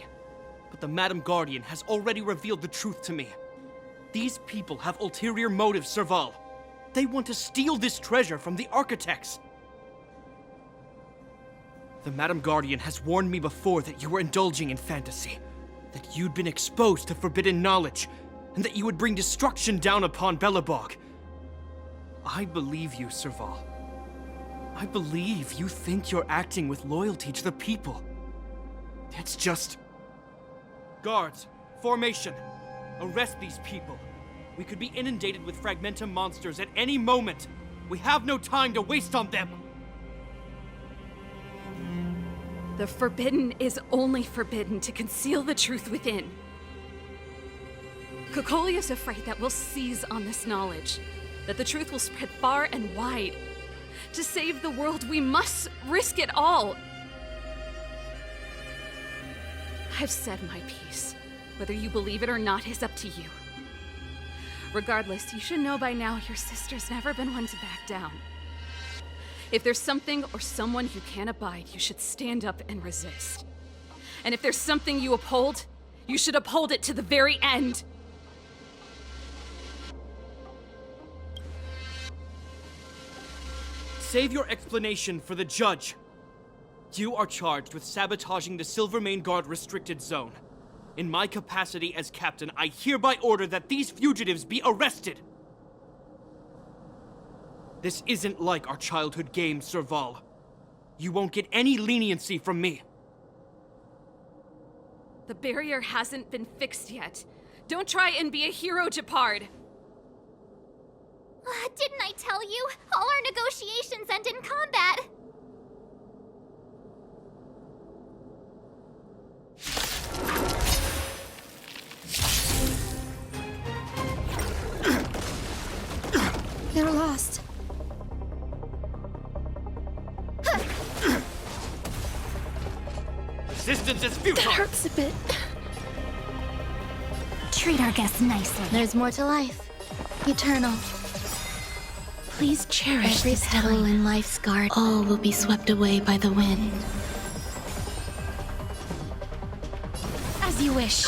But the Madam Guardian has already revealed the truth to me. These people have ulterior motives, SERVAL. They want to steal this treasure from the Architects. The Madam Guardian has warned me before that you were indulging in fantasy, that you'd been exposed to forbidden knowledge, and that you would bring destruction down upon Belobog. I believe you, SERVAL. I believe you think you're acting with loyalty to the people. It's just... Guards, formation. Arrest these people. We could be inundated with Fragmentum monsters at any moment. We have no time to waste on them. The forbidden is only forbidden to conceal the truth within. Cocolia's afraid that we'll seize on this knowledge, that the truth will spread far and wide. To save the world, we must risk it all. I've said my piece. Whether you believe it or not is up to you. Regardless, you should know by now your sister's never been one to back down. If there's something or someone you can't abide, you should stand up and resist. And if there's something you uphold, you should uphold it to the very end. Save your explanation for the judge. You are charged with sabotaging the Silvermane Guard restricted zone. In my capacity as captain, I hereby order that these fugitives be arrested. This isn't like our childhood game, SERVAL. You won't get any leniency from me. The barrier hasn't been fixed yet. Don't try and be a hero, Japard. Didn't I tell you? All our negotiations end in combat. They're lost. Resistance is futile! That hurts a bit. Treat our guests nicely. There's more to life. Eternal. Please cherish every petal in life's garden. All will be swept away by the wind. As you wish.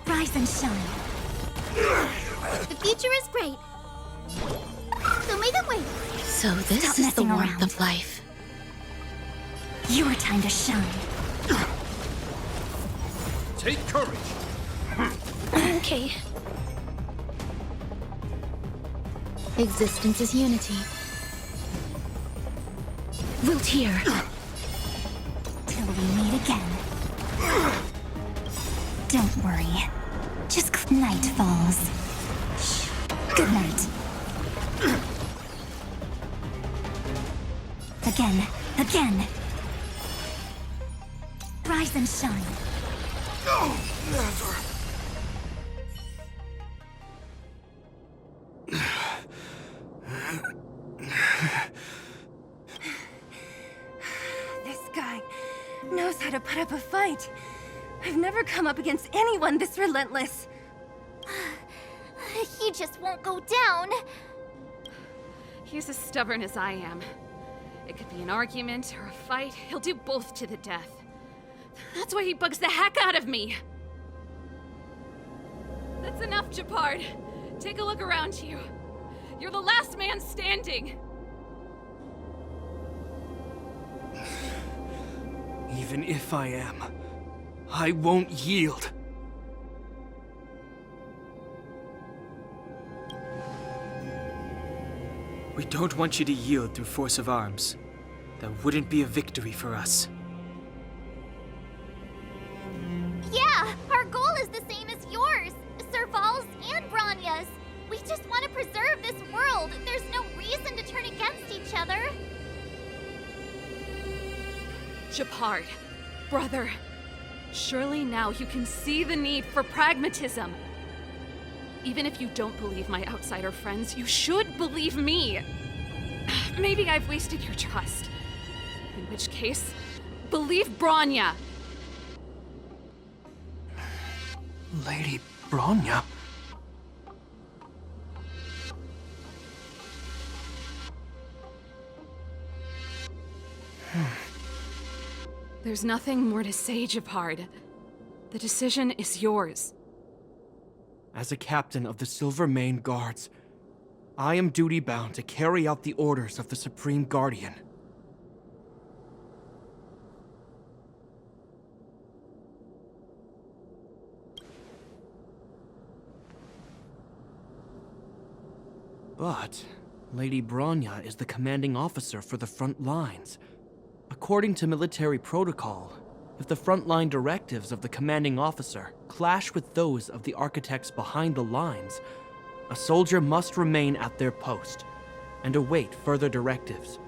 Rise and shine. The future is great. So may the way. So this is the warmth of life. Your time to shine. Take courage. Okay. Existence is unity. Root here. Till we meet again. Don't worry. Just night falls. Good night. Again. Rise and shine. No, never. This guy knows how to put up a fight. I've never come up against anyone this relentless. He just won't go down. He's as stubborn as I am. It could be an argument or a fight. He'll do both to the death. That's why he bugs the heck out of me. That's enough, Japard. Take a look around you. You're the last man standing. Even if I am, I won't yield. We don't want you to yield through force of arms. That wouldn't be a victory for us. Yeah, our goal is the same as yours, Serval's and Bronya's. We just want to preserve this world. There's no reason to turn against each other. Japard, brother, surely now you can see the need for pragmatism. Even if you don't believe my outsider friends, you should believe me. Maybe I've wasted your trust. In which case, believe Bronya. Lady Bronya? There's nothing more to say, Japard. The decision is yours. As a captain of the Silvermane Guards, I am duty-bound to carry out the orders of the Supreme Guardian. But Lady Bronya is the commanding officer for the front lines. According to military protocol, if the frontline directives of the commanding officer clash with those of the architects behind the lines, a soldier must remain at their post and await further directives.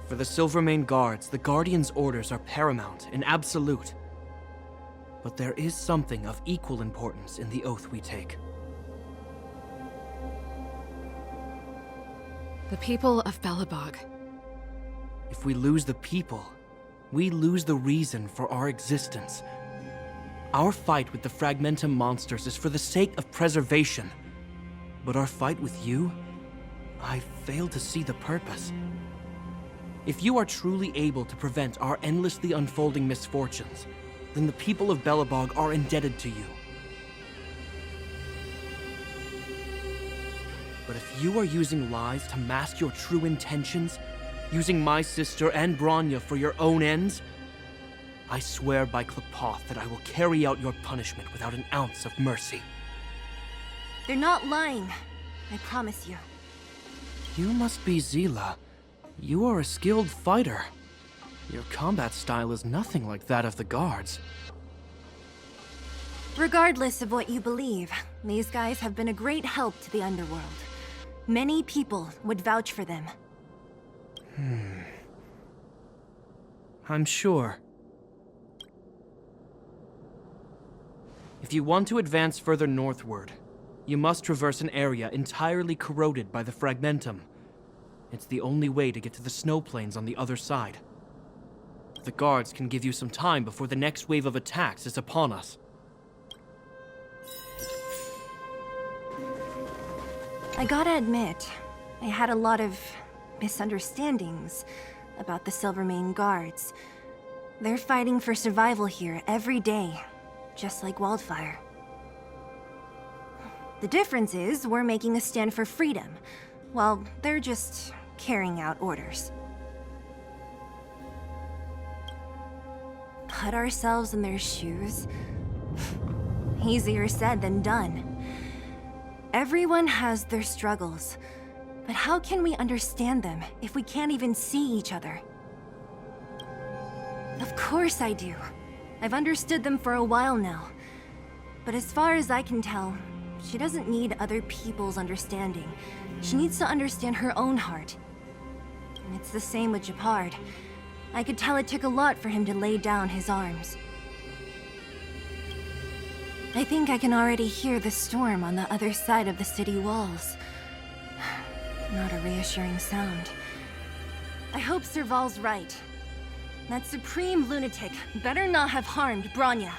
For the Silvermane Guards, the Guardian's orders are paramount and absolute. But there is something of equal importance in the oath we take. The people of Belobog. If we lose the people, we lose the reason for our existence. Our fight with the Fragmentum monsters is for the sake of preservation. But our fight with you, I fail to see the purpose. If you are truly able to prevent our endlessly unfolding misfortunes, then the people of Belobog are indebted to you. But if you are using lies to mask your true intentions, using my sister and Bronya for your own ends, I swear by Klapoth that I will carry out your punishment without an ounce of mercy. They're not lying. I promise you. You must be Zila. You are a skilled fighter. Your combat style is nothing like that of the guards. Regardless of what you believe, these guys have been a great help to the underworld. Many people would vouch for them. I'm sure. If you want to advance further northward, you must traverse an area entirely corroded by the Fragmentum. It's the only way to get to the snow plains on the other side. The guards can give you some time before the next wave of attacks is upon us. I gotta admit, I had a lot of misunderstandings about the Silvermane Guards. They're fighting for survival here every day, just like Wildfire. The difference is we're making a stand for freedom, while they're just carrying out orders. Put ourselves in their shoes? Easier said than done. Everyone has their struggles, but how can we understand them if we can't even see each other? Of course I do. I've understood them for a while now. But as far as I can tell, she doesn't need other people's understanding. She needs to understand her own heart. And it's the same with Japard. I could tell it took a lot for him to lay down his arms. I think I can already hear the storm on the other side of the city walls. Not a reassuring sound. I hope Serval's right. That supreme lunatic better not have harmed Bronya.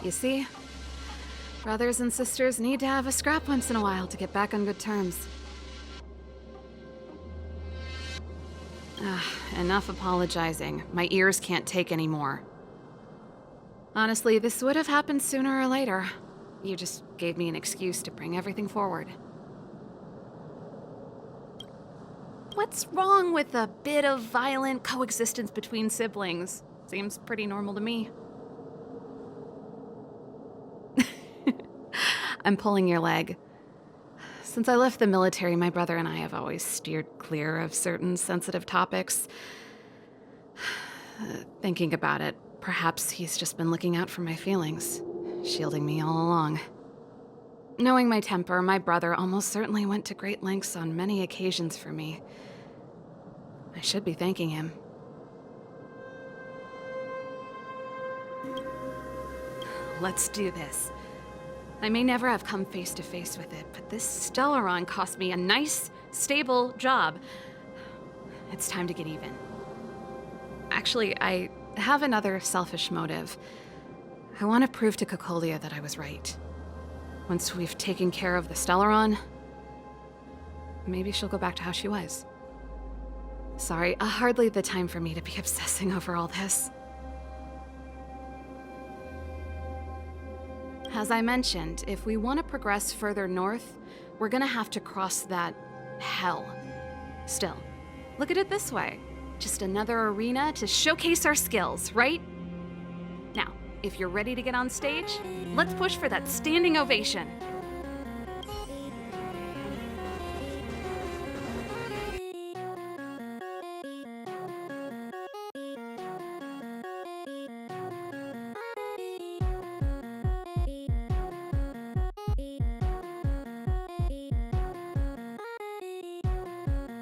You see? Brothers and sisters need to have a scrap once in a while to get back on good terms. Enough apologizing. My ears can't take any more. Honestly, this would have happened sooner or later. You just gave me an excuse to bring everything forward. What's wrong with a bit of violent coexistence between siblings? Seems pretty normal to me. I'm pulling your leg. Since I left the military, my brother and I have always steered clear of certain sensitive topics. Thinking about it, perhaps he's just been looking out for my feelings, shielding me all along. Knowing my temper, my brother almost certainly went to great lengths on many occasions for me. I should be thanking him. Let's do this. I may never have come face to face with it, but this Stellaron cost me a nice, stable job. It's time to get even. Actually, I have another selfish motive. I want to prove to Cocolia that I was right. Once we've taken care of the Stellaron, maybe she'll go back to how she was. Sorry, hardly the time for me to be obsessing over all this. As I mentioned, if we want to progress further north, we're gonna have to cross that hell. Still, look at it this way. Just another arena to showcase our skills, right? Now, if you're ready to get on stage, let's push for that standing ovation.